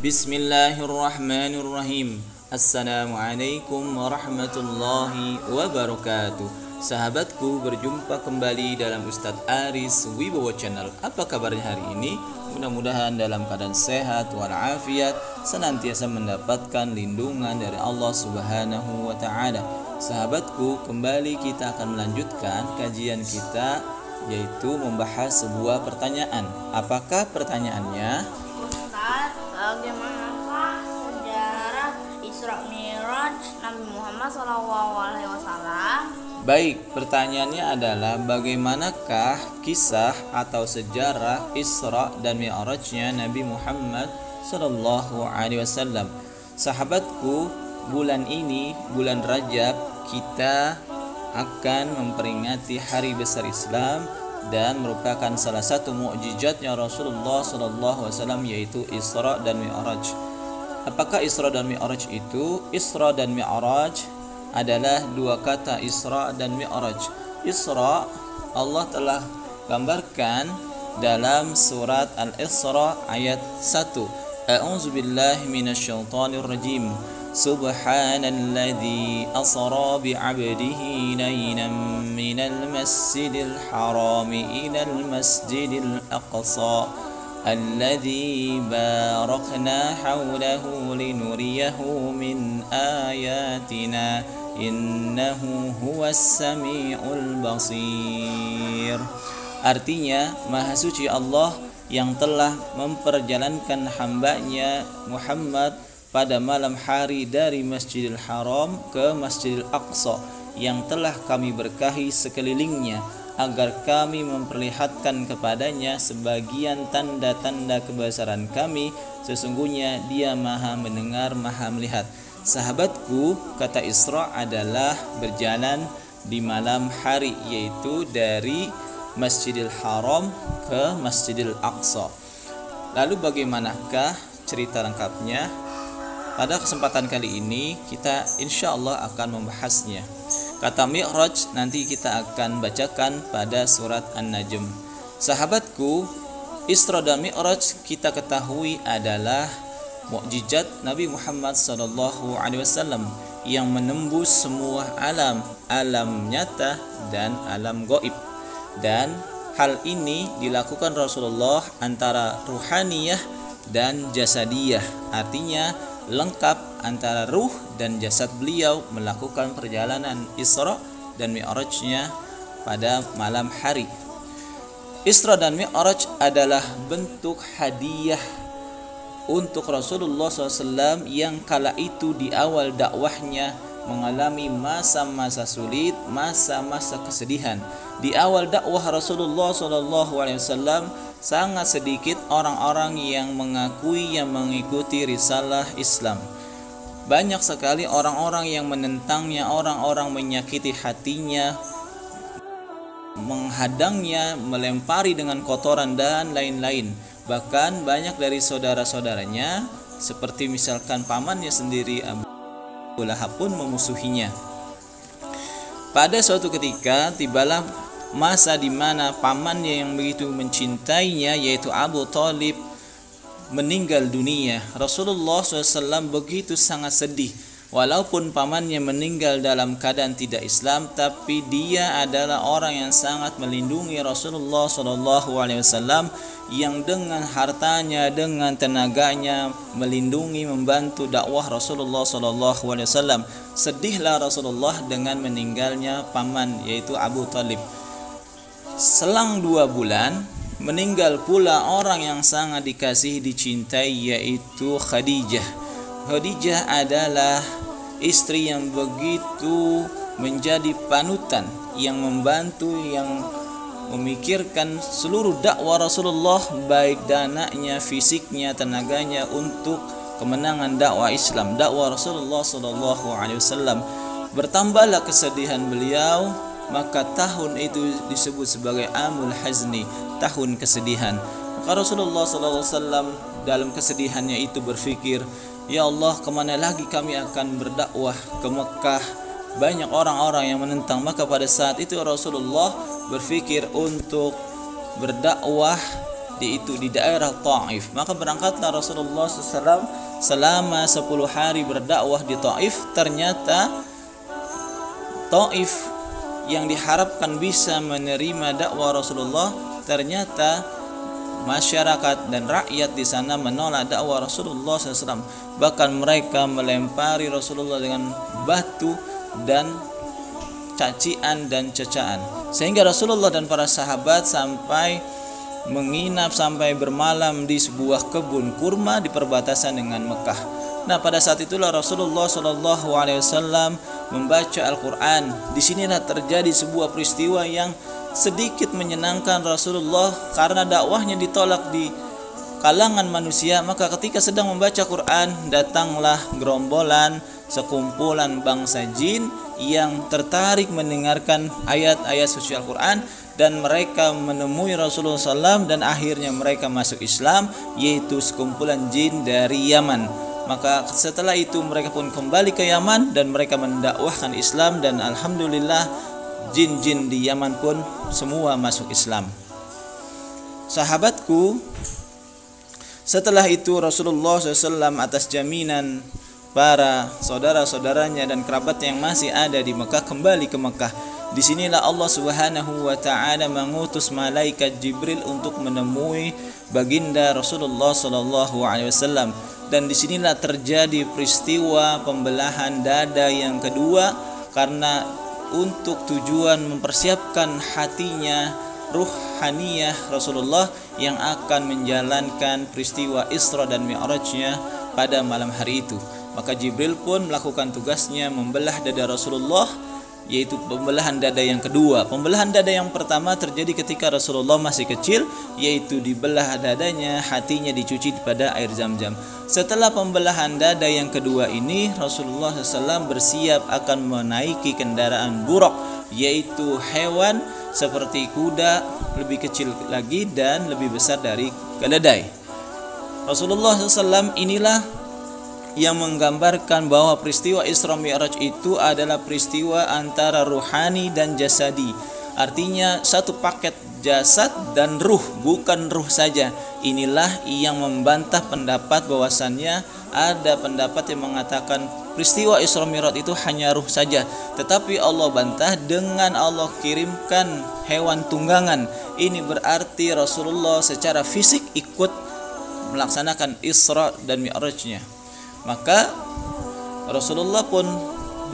Bismillahirrahmanirrahim. Assalamualaikum warahmatullahi wabarakatuh. Sahabatku, berjumpa kembali dalam Ustadz Aris Wibowo Channel. Apa kabarnya hari ini? Mudah-mudahan dalam keadaan sehat walafiat, senantiasa mendapatkan lindungan dari Allah Subhanahu wa Ta'ala. Sahabatku, kembali kita akan melanjutkan kajian kita, yaitu membahas sebuah pertanyaan. Apakah pertanyaannya? Bagaimanakah sejarah Isra Mi'raj Nabi Muhammad SAW? Baik, pertanyaannya adalah bagaimanakah kisah atau sejarah Isra dan Mi'rajnya Nabi Muhammad SAW? Sahabatku, bulan ini, bulan Rajab, kita akan memperingati hari besar Islam dan merupakan salah satu mukjizatnya Rasulullah SAW, yaitu Isra dan Mi'raj. Apakah Isra dan Mi'raj itu? Isra dan Mi'raj adalah dua kata, Isra dan Mi'raj. Isra Allah telah gambarkan dalam surat Al-Isra ayat 1. A'udzubillahi minasyaitonirrajim. Subhanalladzi asra bi'abdihi laylan minal masjidil harami ilal masjidil aqsa alladzi barakna hawlahu linuriyahu min ayatina innahu huwas sami'ul basir. Artinya, Maha Suci Allah yang telah memperjalankan hambanya Muhammad pada malam hari dari Masjidil Haram ke Masjidil Aqsa yang telah kami berkahi sekelilingnya, agar kami memperlihatkan kepadanya sebagian tanda-tanda kebesaran kami. Sesungguhnya Dia Maha mendengar, Maha melihat. Sahabatku, kata Isra adalah berjalan di malam hari, yaitu dari Masjidil Haram ke Masjidil Aqsa. Lalu bagaimanakah cerita lengkapnya? Pada kesempatan kali ini kita insya Allah akan membahasnya. Kata Mi'raj nanti kita akan bacakan pada surat An-Najm. Sahabatku, Isra dan Mi'raj kita ketahui adalah mukjizat Nabi Muhammad SAW yang menembus semua alam, alam nyata dan alam gaib. Dan hal ini dilakukan Rasulullah antara ruhaniyah dan jasadiyah, artinya lengkap antara ruh dan jasad beliau melakukan perjalanan Isra dan Mi'rajnya pada malam hari. Isra dan Mi'raj adalah bentuk hadiah untuk Rasulullah SAW yang kala itu di awal dakwahnya mengalami masa-masa sulit, masa-masa kesedihan. Di awal dakwah Rasulullah SAW sangat sedikit orang-orang yang mengakui, yang mengikuti risalah Islam. Banyak sekali orang-orang yang menentangnya, orang-orang menyakiti hatinya, menghadangnya, melempari dengan kotoran dan lain-lain. Bahkan banyak dari saudara-saudaranya, seperti misalkan pamannya sendiri Abu Lahab pun memusuhinya. Pada suatu ketika tibalah masa di mana pamannya yang begitu mencintainya, yaitu Abu Thalib, meninggal dunia. Rasulullah SAW begitu sangat sedih. Walaupun pamannya meninggal dalam keadaan tidak Islam, tapi dia adalah orang yang sangat melindungi Rasulullah SAW, yang dengan hartanya, dengan tenaganya melindungi, membantu dakwah Rasulullah SAW. Sedihlah Rasulullah dengan meninggalnya paman, yaitu Abu Thalib. Selang 2 bulan meninggal pula orang yang sangat dikasihi, dicintai, yaitu Khadijah. Khadijah adalah istri yang begitu menjadi panutan, yang membantu, yang memikirkan seluruh dakwah Rasulullah, baik dananya, fisiknya, tenaganya untuk kemenangan dakwah Islam, dakwah Rasulullah SAW. Bertambahlah kesedihan beliau, maka tahun itu disebut sebagai Amul Hazni, tahun kesedihan. Maka Rasulullah SAW dalam kesedihannya itu berpikir, ya Allah, kemana lagi kami akan berdakwah ke Mekah? Banyak orang-orang yang menentang. Maka pada saat itu Rasulullah berpikir untuk berdakwah di daerah Taif. Maka berangkatlah Rasulullah SAW selama 10 hari berdakwah di Taif. Ternyata Taif yang diharapkan bisa menerima dakwah Rasulullah, ternyata masyarakat dan rakyat di sana menolak dakwah Rasulullah SAW. Bahkan mereka melempari Rasulullah dengan batu dan cacian dan cecaan, sehingga Rasulullah dan para sahabat sampai menginap, sampai bermalam di sebuah kebun kurma di perbatasan dengan Mekah. Nah, pada saat itulah Rasulullah SAW membaca Al-Quran. Disinilah terjadi sebuah peristiwa yang sedikit menyenangkan Rasulullah karena dakwahnya ditolak di kalangan manusia. Maka ketika sedang membaca Quran, datanglah gerombolan sekumpulan bangsa jin yang tertarik mendengarkan ayat-ayat suci Al-Quran, dan mereka menemui Rasulullah SAW dan akhirnya mereka masuk Islam, yaitu sekumpulan jin dari Yaman. Maka setelah itu mereka pun kembali ke Yaman dan mereka mendakwahkan Islam, dan alhamdulillah jin-jin di Yaman pun semua masuk Islam. Sahabatku, setelah itu Rasulullah SAW atas jaminan para saudara-saudaranya dan kerabat yang masih ada di Mekah kembali ke Mekah. Disinilah Allah Subhanahu wa Ta'ala mengutus malaikat Jibril untuk menemui baginda Rasulullah Sallallahu Alaihi Wasallam, dan disinilah terjadi peristiwa pembelahan dada yang kedua, karena untuk tujuan mempersiapkan hatinya ruhaniyah Rasulullah yang akan menjalankan peristiwa Isra dan Mi'rajnya pada malam hari itu. Maka Jibril pun melakukan tugasnya membelah dada Rasulullah, yaitu pembelahan dada yang kedua. Pembelahan dada yang pertama terjadi ketika Rasulullah masih kecil, yaitu dibelah dadanya, hatinya dicuci pada air Zam-Zam. Setelah pembelahan dada yang kedua ini, Rasulullah SAW bersiap akan menaiki kendaraan buraq, yaitu hewan seperti kuda, lebih kecil lagi dan lebih besar dari keledai. Rasulullah SAW inilah yang menggambarkan bahwa peristiwa Isra Mi'raj itu adalah peristiwa antara ruhani dan jasadi. Artinya satu paket jasad dan ruh, bukan ruh saja. Inilah yang membantah pendapat bahwasannya ada pendapat yang mengatakan peristiwa Isra Mi'raj itu hanya ruh saja. Tetapi Allah bantah dengan Allah kirimkan hewan tunggangan. Ini berarti Rasulullah secara fisik ikut melaksanakan Isra dan Mi'rajnya. Maka Rasulullah pun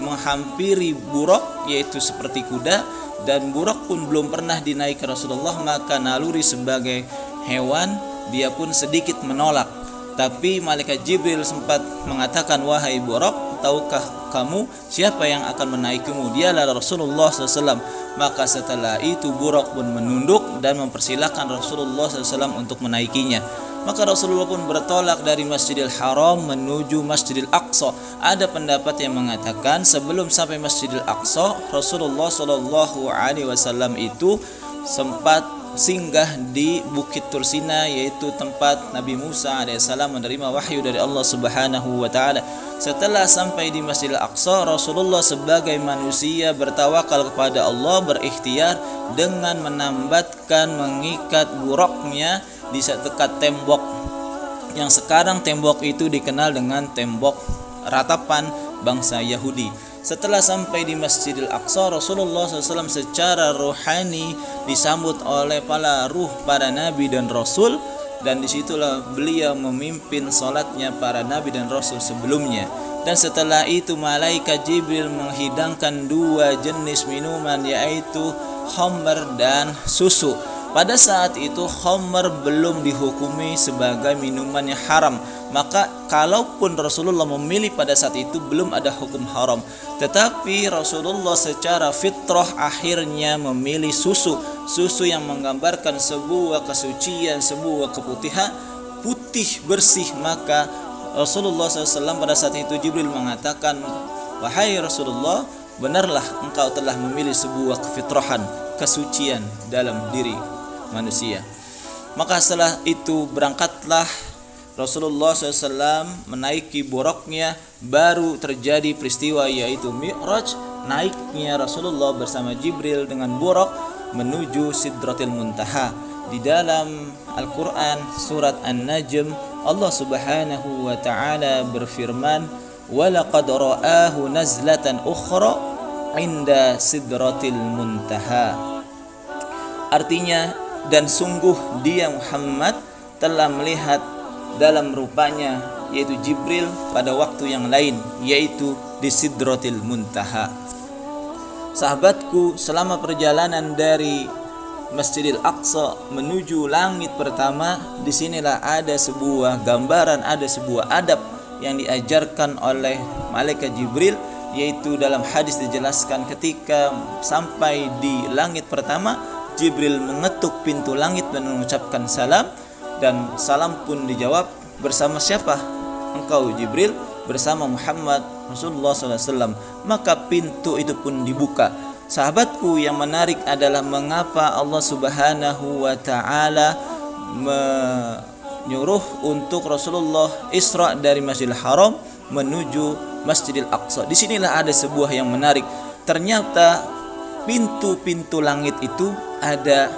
menghampiri buraq, yaitu seperti kuda, dan buraq pun belum pernah dinaiki Rasulullah. Maka naluri sebagai hewan dia pun sedikit menolak. Tapi malaikat Jibril sempat mengatakan, wahai buraq, tahukah kamu siapa yang akan menaikimu? Dialah Rasulullah SAW. Maka setelah itu buraq pun menunduk dan mempersilahkan Rasulullah SAW untuk menaikinya. Maka Rasulullah pun bertolak dari Masjidil Haram menuju Masjidil Aqsa. Ada pendapat yang mengatakan sebelum sampai Masjidil Aqsa, Rasulullah Shallallahu Alaihi Wasallam itu sempat singgah di Bukit Tursina, yaitu tempat Nabi Musa alaihissalam menerima wahyu dari Allah Subhanahu wa Ta'ala. Setelah sampai di Masjidil Aqsa, Rasulullah sebagai manusia bertawakal kepada Allah, berikhtiar dengan menambatkan, mengikat buraqnya di dekat tembok yang sekarang tembok itu dikenal dengan tembok ratapan bangsa Yahudi. Setelah sampai di Masjidil Aqsa, Rasulullah SAW secara rohani disambut oleh para nabi dan rasul, dan disitulah beliau memimpin salatnya para nabi dan rasul sebelumnya. Dan setelah itu malaikat Jibril menghidangkan dua jenis minuman, yaitu khamr dan susu. Pada saat itu khamr belum dihukumi sebagai minuman yang haram. Maka kalaupun Rasulullah memilih pada saat itu belum ada hukum haram. Tetapi Rasulullah secara fitrah akhirnya memilih susu. Susu yang menggambarkan sebuah kesucian, sebuah keputihan, putih bersih. Maka Rasulullah SAW pada saat itu Jibril mengatakan, wahai Rasulullah, benarlah engkau telah memilih sebuah kefitrahan, kesucian dalam diri manusia. Maka setelah itu berangkatlah Rasulullah SAW menaiki buraqnya. Baru terjadi peristiwa yaitu Mi'raj, naiknya Rasulullah bersama Jibril dengan buraq menuju Sidratil Muntaha. Di dalam Al-Quran surat An-Najm, Allah Subhanahu wa ta'ala berfirman, "Walaqad ra'ahu nazlatan ukhra 'inda sidratil muntaha." Artinya, dan sungguh dia Muhammad telah melihat dalam rupanya, yaitu Jibril, pada waktu yang lain, yaitu di Sidratil Muntaha. Sahabatku, selama perjalanan dari Masjidil Aqsa menuju langit pertama, disinilah ada sebuah gambaran, ada sebuah adab yang diajarkan oleh malaikat Jibril, yaitu dalam hadis dijelaskan ketika sampai di langit pertama, Jibril mengetuk pintu langit dan mengucapkan salam, dan salam pun dijawab, "Bersama siapa engkau Jibril?" "Bersama Muhammad Rasulullah SAW." Maka pintu itu pun dibuka. Sahabatku, yang menarik adalah mengapa Allah Subhanahu wa ta'ala menyuruh untuk Rasulullah Isra dari Masjidil Haram menuju Masjidil Aqsa. Disinilah ada sebuah yang menarik. Ternyata pintu-pintu langit itu ada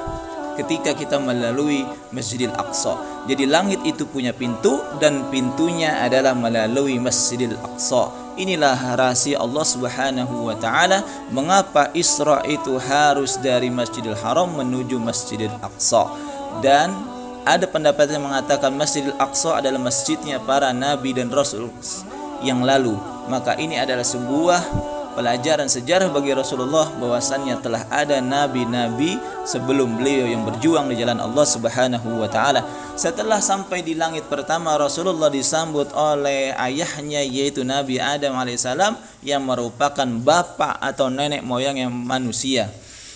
ketika kita melalui Masjidil Aqsa. Jadi langit itu punya pintu, dan pintunya adalah melalui Masjidil Aqsa. Inilah rahasia Allah Subhanahu wa ta'ala mengapa Isra itu harus dari Masjidil Haram menuju Masjidil Aqsa. Dan ada pendapat yang mengatakan Masjidil Aqsa adalah masjidnya para nabi dan rasul yang lalu. Maka ini adalah sebuah pelajaran sejarah bagi Rasulullah bahwasannya telah ada nabi-nabi sebelum beliau yang berjuang di jalan Allah Subhanahu wa ta'ala. Setelah sampai di langit pertama, Rasulullah disambut oleh ayahnya, yaitu Nabi Adam alaihissalam, yang merupakan bapak atau nenek moyang yang manusia.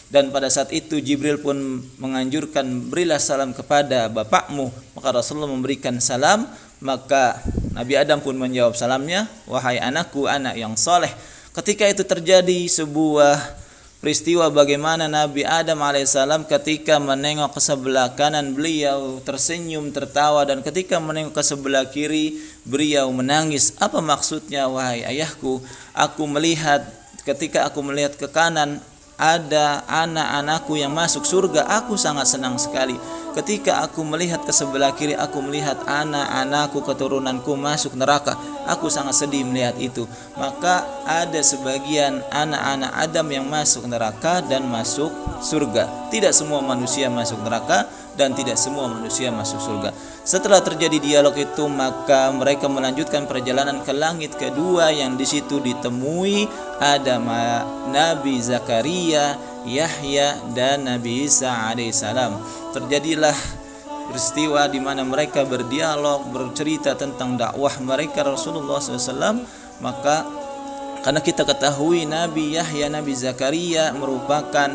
Dan pada saat itu Jibril pun menganjurkan, "Berilah salam kepada bapakmu." Maka Rasulullah memberikan salam, maka Nabi Adam pun menjawab salamnya, "Wahai anakku, anak yang soleh." Ketika itu terjadi sebuah peristiwa bagaimana Nabi Adam alaihissalam ketika menengok ke sebelah kanan beliau tersenyum tertawa, dan ketika menengok ke sebelah kiri beliau menangis. Apa maksudnya? "Wahai ayahku, aku melihat ketika aku melihat ke kanan ada anak-anakku yang masuk surga, aku sangat senang sekali. Ketika aku melihat ke sebelah kiri, aku melihat anak-anakku, keturunanku masuk neraka, aku sangat sedih melihat itu." Maka ada sebagian anak-anak Adam yang masuk neraka dan masuk surga. Tidak semua manusia masuk neraka dan tidak semua manusia masuk surga. Setelah terjadi dialog itu, maka mereka melanjutkan perjalanan ke langit kedua, yang di situ ditemui ada Nabi Zakaria, Yahya, dan Nabi Isa alaihissalam. Terjadilah peristiwa di mana mereka berdialog, bercerita tentang dakwah mereka Rasulullah SAW. Maka karena kita ketahui Nabi Yahya, Nabi Zakaria merupakan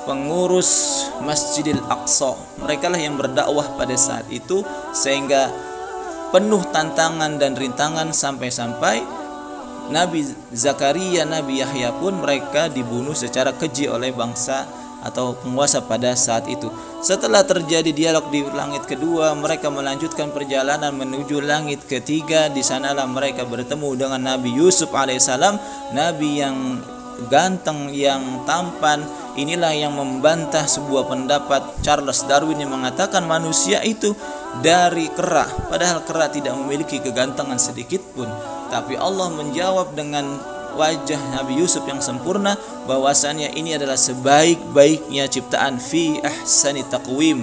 pengurus Masjidil Aqsa. Mereka lah yang berdakwah pada saat itu, sehingga penuh tantangan dan rintangan sampai-sampai Nabi Zakaria, Nabi Yahya pun mereka dibunuh secara keji oleh bangsa atau penguasa pada saat itu. Setelah terjadi dialog di langit kedua, mereka melanjutkan perjalanan menuju langit ketiga. Di sanalah mereka bertemu dengan Nabi Yusuf alaihissalam, nabi yang ganteng, yang tampan. Inilah yang membantah sebuah pendapat Charles Darwin yang mengatakan manusia itu dari kera, padahal kera tidak memiliki kegantengan sedikit pun. Tapi Allah menjawab dengan wajah Nabi Yusuf yang sempurna, bahwasannya ini adalah sebaik-baiknya ciptaan, fi ahsani taqwim.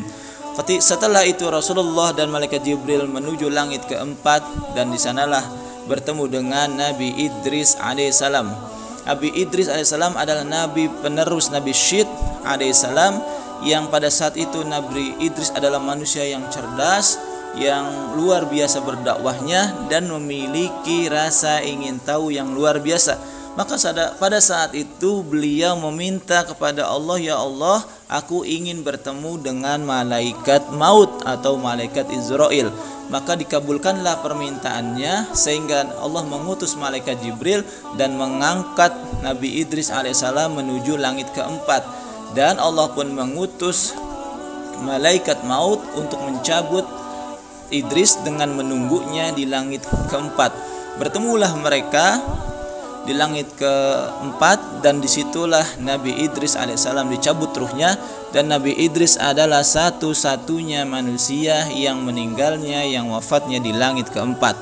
Setelah itu Rasulullah dan malaikat Jibril menuju langit keempat, dan di sanalah bertemu dengan Nabi Idris alaihissalam. Nabi Idris alaihissalam adalah nabi penerus Nabi Syed alaihissalam, yang pada saat itu Nabi Idris adalah manusia yang cerdas, yang luar biasa berdakwahnya, dan memiliki rasa ingin tahu yang luar biasa. Maka pada saat itu beliau meminta kepada Allah, "Ya Allah, aku ingin bertemu dengan malaikat maut atau malaikat Israel." Maka dikabulkanlah permintaannya, sehingga Allah mengutus malaikat Jibril dan mengangkat Nabi Idris alaihissalam menuju langit keempat. Dan Allah pun mengutus malaikat maut untuk mencabut Idris dengan menunggunya di langit keempat. Bertemulah mereka di langit keempat, dan disitulah Nabi Idris alaihissalam dicabut ruhnya, dan Nabi Idris adalah satu-satunya manusia yang meninggalnya, yang wafatnya di langit keempat.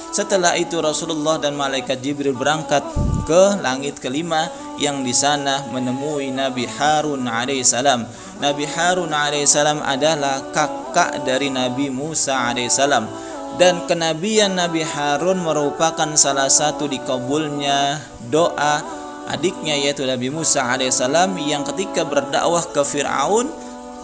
Setelah itu Rasulullah dan malaikat Jibril berangkat ke langit kelima, yang di sana menemui Nabi Harun alaihissalam. Nabi Harun alaihissalam adalah kakak dari Nabi Musa alaihissalam, dan kenabian Nabi Harun merupakan salah satu dikabulnya doa adiknya, yaitu Nabi Musa alaihissalam, yang ketika berdakwah ke Fir'aun,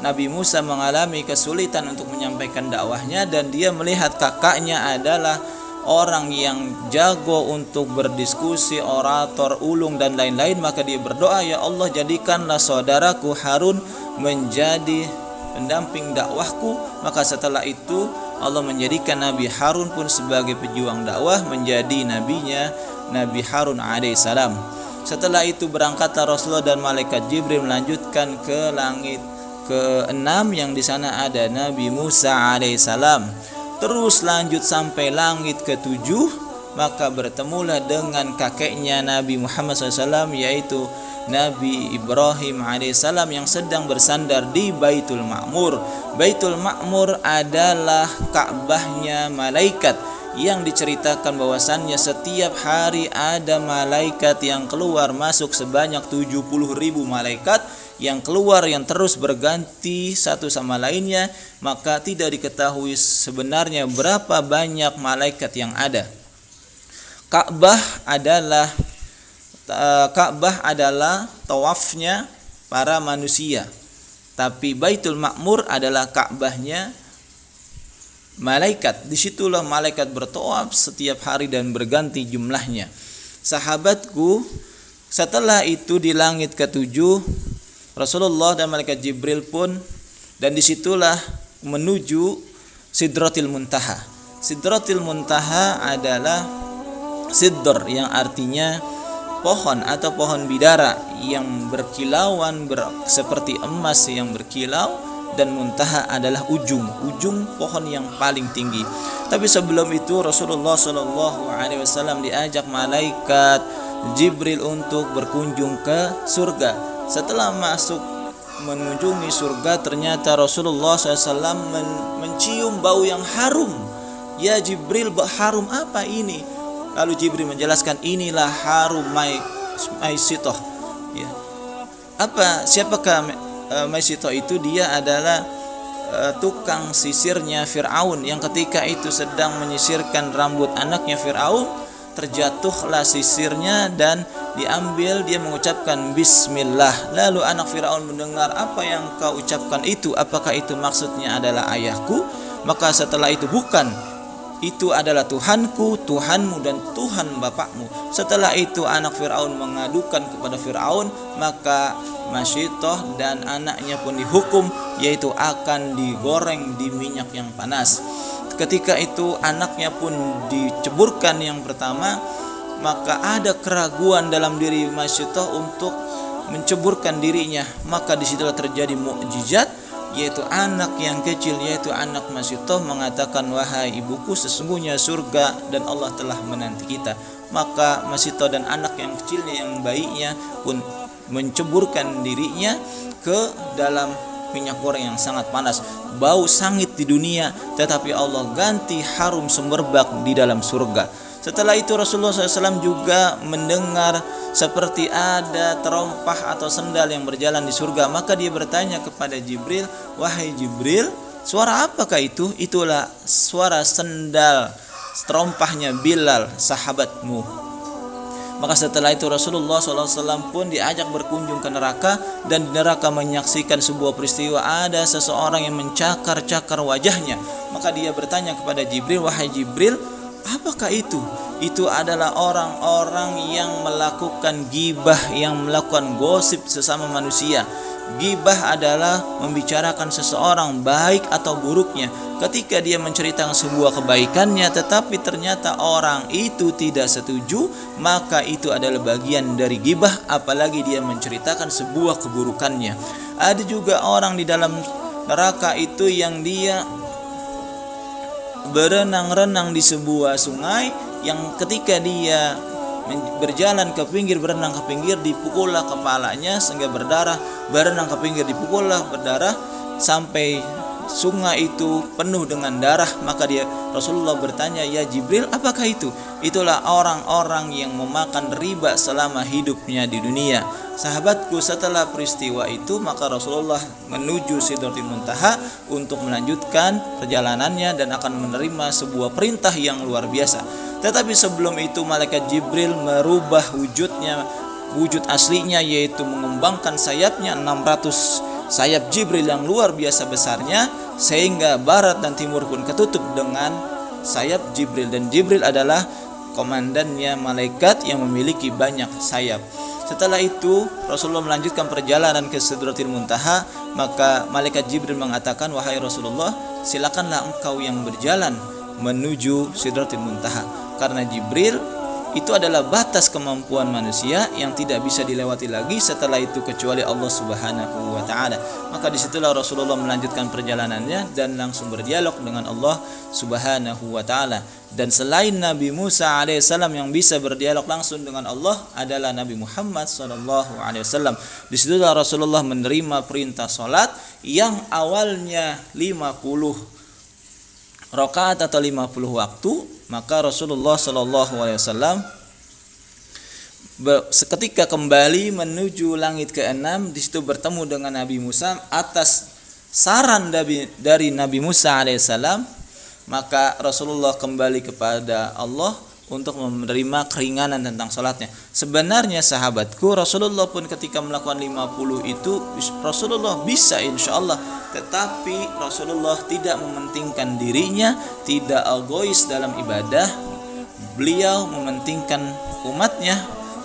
Nabi Musa mengalami kesulitan untuk menyampaikan dakwahnya, dan dia melihat kakaknya adalah orang yang jago untuk berdiskusi, orator, ulung dan lain-lain, maka dia berdoa, ya Allah, jadikanlah saudaraku Harun menjadi pendamping dakwahku. Maka setelah itu Allah menjadikan Nabi Harun pun sebagai pejuang dakwah, menjadi nabinya Nabi Harun alaihissalam. Setelah itu berangkatlah Rasulullah dan malaikat Jibril melanjutkan ke langit ke-6, yang di sana ada Nabi Musa alaihissalam. Terus lanjut sampai langit ke-7, maka bertemulah dengan kakeknya Nabi Muhammad SAW, yaitu Nabi Ibrahim alaihissalam, yang sedang bersandar di Baitul Ma'mur. Baitul Ma'mur adalah Ka'bahnya malaikat, yang diceritakan bahwasannya setiap hari ada malaikat yang keluar masuk sebanyak 70.000 malaikat yang keluar, yang terus berganti satu sama lainnya, maka tidak diketahui sebenarnya berapa banyak malaikat yang ada. Ka'bah adalah tawafnya para manusia, tapi Baitul Ma'mur adalah Ka'bahnya malaikat. Disitulah malaikat bertawaf setiap hari dan berganti jumlahnya. Sahabatku, setelah itu di langit ke-7 Rasulullah dan malaikat Jibril pun, dan disitulah menuju Sidratil Muntaha. Sidratil Muntaha adalah sidr, yang artinya pohon atau pohon bidara yang berkilauan seperti emas yang berkilau, dan muntaha adalah ujung pohon yang paling tinggi. Tapi sebelum itu Rasulullah SAW diajak malaikat Jibril untuk berkunjung ke surga. Setelah masuk mengunjungi surga, ternyata Rasulullah SAW mencium bau yang harum. Ya Jibril, harum apa ini? Lalu Jibril menjelaskan, inilah harum Maisitoh. Ya. Siapakah Maisitoh itu? Dia adalah tukang sisirnya Fir'aun, yang ketika itu sedang menyisirkan rambut anaknya Fir'aun, terjatuhlah sisirnya dan diambil. Dia mengucapkan bismillah. Lalu anak Fir'aun mendengar, apa yang kau ucapkan itu? Apakah itu maksudnya adalah ayahku? Maka setelah itu, bukan, itu adalah Tuhanku, Tuhanmu, dan Tuhan bapakmu. Setelah itu anak Fir'aun mengadukan kepada Fir'aun, maka Masyitoh dan anaknya pun dihukum, yaitu akan digoreng di minyak yang panas. Ketika itu anaknya pun diceburkan yang pertama, maka ada keraguan dalam diri Masyitoh untuk menceburkan dirinya. Maka disitulah terjadi mukjizat, yaitu anak yang kecil, yaitu anak Masyitoh mengatakan, wahai ibuku, sesungguhnya surga dan Allah telah menanti kita. Maka Masyitoh dan anak yang kecilnya, yang bayinya pun menceburkan dirinya ke dalam minyak goreng yang sangat panas. Bau sangit di dunia, tetapi Allah ganti harum semerbak di dalam surga. Setelah itu Rasulullah SAW juga mendengar seperti ada terompah atau sendal yang berjalan di surga. Maka dia bertanya kepada Jibril, wahai Jibril, suara apakah itu? Itulah suara sendal terompahnya Bilal, sahabatmu. Maka setelah itu Rasulullah SAW pun diajak berkunjung ke neraka, dan di neraka menyaksikan sebuah peristiwa, ada seseorang yang mencakar-cakar wajahnya. Maka dia bertanya kepada Jibril, wahai Jibril, apakah itu? Itu adalah orang-orang yang melakukan gibah, yang melakukan gosip sesama manusia. Gibah adalah membicarakan seseorang baik atau buruknya. Ketika dia menceritakan sebuah kebaikannya, tetapi ternyata orang itu tidak setuju, maka itu adalah bagian dari gibah, apalagi dia menceritakan sebuah keburukannya. Ada juga orang di dalam neraka itu yang dia berenang-renang di sebuah sungai, yang ketika dia berjalan ke pinggir, berenang ke pinggir, dipukullah kepalanya sehingga berdarah, berenang ke pinggir, dipukullah berdarah sampai sungai itu penuh dengan darah. Maka Rasulullah bertanya, "Ya Jibril, apakah itu?" Itulah orang-orang yang memakan riba selama hidupnya di dunia. Sahabatku, setelah peristiwa itu maka Rasulullah menuju Sidratul Muntaha untuk melanjutkan perjalanannya dan akan menerima sebuah perintah yang luar biasa. Tetapi sebelum itu malaikat Jibril merubah wujud aslinya, yaitu mengembangkan sayapnya 600 sayap Jibril yang luar biasa besarnya, sehingga barat dan timur pun ketutup dengan sayap Jibril. Dan Jibril adalah komandannya malaikat yang memiliki banyak sayap. Setelah itu Rasulullah melanjutkan perjalanan ke Sidratul Muntaha. Maka malaikat Jibril mengatakan, "Wahai Rasulullah, silakanlah engkau yang berjalan menuju Sidratul Muntaha." Karena Jibril itu adalah batas kemampuan manusia yang tidak bisa dilewati lagi setelah itu kecuali Allah Subhanahu wa taala. Maka disitulah Rasulullah melanjutkan perjalanannya dan langsung berdialog dengan Allah Subhanahu wa taala. Dan selain Nabi Musa alaihissalam yang bisa berdialog langsung dengan Allah adalah Nabi Muhammad sallallahu alaihi wasallam. Disitulah Rasulullah menerima perintah salat yang awalnya 50 rakaat atau 50 waktu. Maka Rasulullah sallallahu alaihi wasallam seketika kembali menuju langit ke-6. Di situ bertemu dengan Nabi Musa atas saran dari Nabi Musa alaihissalam. Maka Rasulullah kembali kepada Allah untuk menerima keringanan tentang salatnya. Sebenarnya sahabatku, Rasulullah pun ketika melakukan 50 itu Rasulullah bisa insyaallah, tetapi Rasulullah tidak mementingkan dirinya, tidak egois dalam ibadah. Beliau mementingkan umatnya.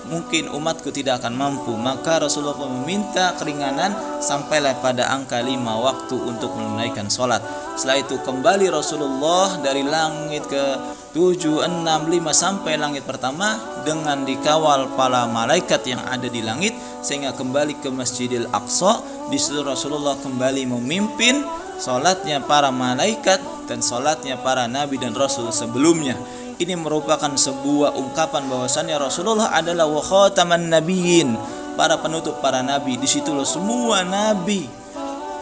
Mungkin umatku tidak akan mampu, maka Rasulullah pun meminta keringanan sampailah pada angka 5 waktu untuk menunaikan sholat. Setelah itu kembali Rasulullah dari langit ke 7, 6, 5 sampai langit pertama dengan dikawal para malaikat yang ada di langit, sehingga kembali ke Masjidil Aqsa. Di situ Rasulullah kembali memimpin sholatnya para malaikat dan sholatnya para nabi dan rasul sebelumnya. Ini merupakan sebuah ungkapan bahwasannya Rasulullah adalah wa khataman nabiyyin, para penutup para nabi. Di situlah semua nabi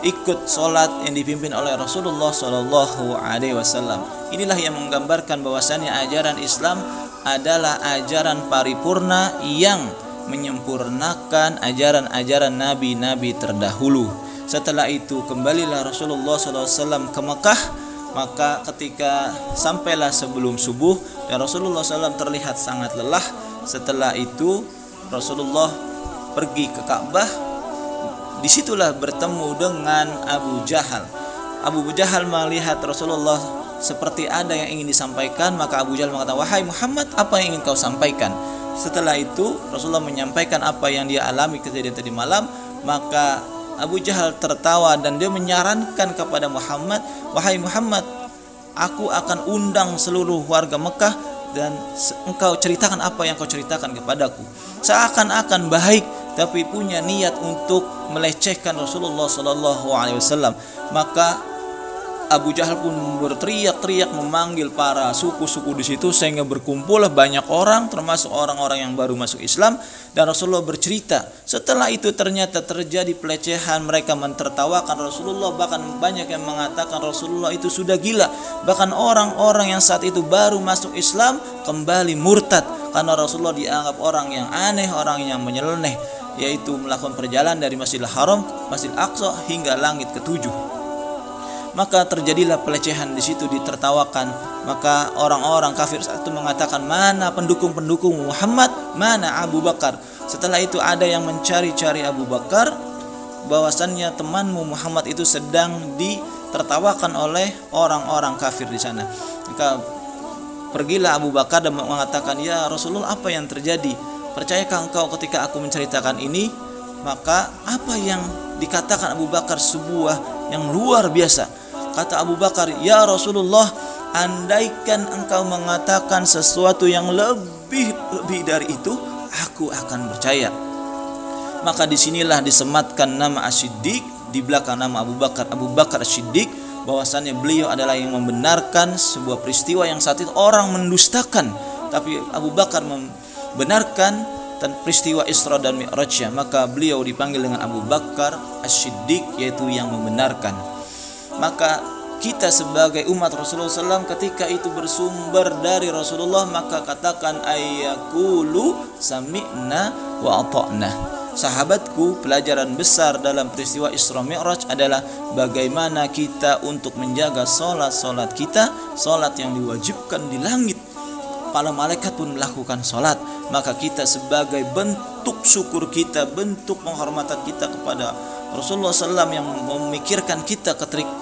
ikut sholat yang dipimpin oleh Rasulullah Shallallahu Alaihi Wasallam. Inilah yang menggambarkan bahwasannya ajaran Islam adalah ajaran paripurna yang menyempurnakan ajaran-ajaran nabi-nabi terdahulu. Setelah itu kembalilah Rasulullah SAW ke Mekah. Maka ketika sampailah sebelum subuh dan Rasulullah SAW terlihat sangat lelah. Setelah itu Rasulullah pergi ke Ka'bah. Disitulah bertemu dengan Abu Jahal. Abu Jahal melihat Rasulullah seperti ada yang ingin disampaikan. Maka Abu Jahal mengatakan, "Wahai Muhammad, apa yang ingin kau sampaikan?" Setelah itu Rasulullah menyampaikan apa yang dia alami kejadian tadi malam. Maka Abu Jahal tertawa dan dia menyarankan kepada Muhammad, "Wahai Muhammad, aku akan undang seluruh warga Mekah dan engkau ceritakan apa yang kau ceritakan kepadaku." Seakan-akan baik tapi punya niat untuk melecehkan Rasulullah sallallahu alaihi wasallam. Maka Abu Jahal pun berteriak-teriak memanggil para suku-suku di situ sehingga berkumpullah banyak orang termasuk orang-orang yang baru masuk Islam, dan Rasulullah bercerita. Setelah itu ternyata terjadi pelecehan, mereka mentertawakan Rasulullah, bahkan banyak yang mengatakan Rasulullah itu sudah gila. Bahkan orang-orang yang saat itu baru masuk Islam kembali murtad karena Rasulullah dianggap orang yang aneh, orang yang menyeleneh, yaitu melakukan perjalanan dari Masjidil Haram, Masjidil Aqsa hingga langit ke-7. Maka terjadilah pelecehan di situ, ditertawakan. Maka orang-orang kafir saat itu mengatakan, "Mana pendukung-pendukung Muhammad? Mana Abu Bakar?" Setelah itu ada yang mencari-cari Abu Bakar, bahwasannya temanmu Muhammad itu sedang ditertawakan oleh orang-orang kafir di sana. Maka pergilah Abu Bakar dan mengatakan, "Ya Rasulullah, apa yang terjadi? Percayakah engkau ketika aku menceritakan ini?" Maka apa yang dikatakan Abu Bakar sebuah yang luar biasa. Kata Abu Bakar, "Ya Rasulullah, andaikan engkau mengatakan sesuatu yang lebih dari itu, aku akan percaya." Maka disinilah disematkan nama As-Siddiq di belakang nama Abu Bakar, Abu Bakar As-Siddiq, bahwasannya beliau adalah yang membenarkan sebuah peristiwa yang saat itu orang mendustakan, tapi Abu Bakar benarkan dan peristiwa Isra dan Mi'rajnya, maka beliau dipanggil dengan Abu Bakar As-Siddiq, yaitu yang membenarkan. Maka kita sebagai umat Rasulullah SAW ketika itu bersumber dari Rasulullah, maka katakan ayyakulu sami'na wa ata'na. Sahabatku, pelajaran besar dalam peristiwa Isra Mi'raj adalah bagaimana kita untuk menjaga solat kita, solat yang diwajibkan di langit. Para malaikat pun melakukan solat, maka kita sebagai bentuk syukur kita, bentuk penghormatan kita kepada Rasulullah SAW yang memikirkan kita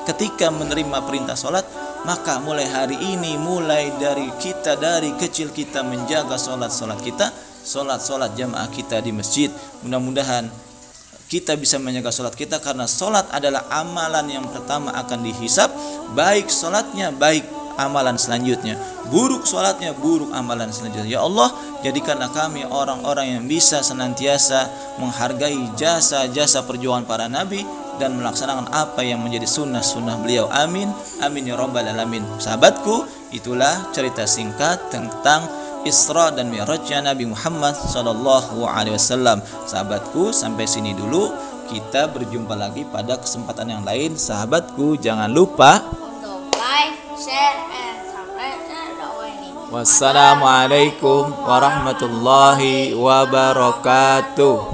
ketika menerima perintah solat, maka mulai hari ini, mulai dari kecil kita menjaga solat kita, solat jamaah kita di masjid. Mudah-mudahan kita bisa menjaga solat kita, karena solat adalah amalan yang pertama akan dihisab. Baik solatnya, baik amalan selanjutnya. Buruk solatnya, buruk amalan selanjutnya. Ya Allah, jadikanlah kami orang-orang yang bisa senantiasa menghargai jasa-jasa perjuangan para nabi dan melaksanakan apa yang menjadi sunnah-sunnah beliau. Amin, amin ya rabbal alamin. Sahabatku, itulah cerita singkat tentang Isra dan Mi'rajnya Nabi Muhammad sallallahu alaihi wasallam. Sahabatku, sampai sini dulu. Kita berjumpa lagi pada kesempatan yang lain. Sahabatku, jangan lupa untuk like, share, and subscribe channel ini. Wassalamualaikum warahmatullahi wabarakatuh.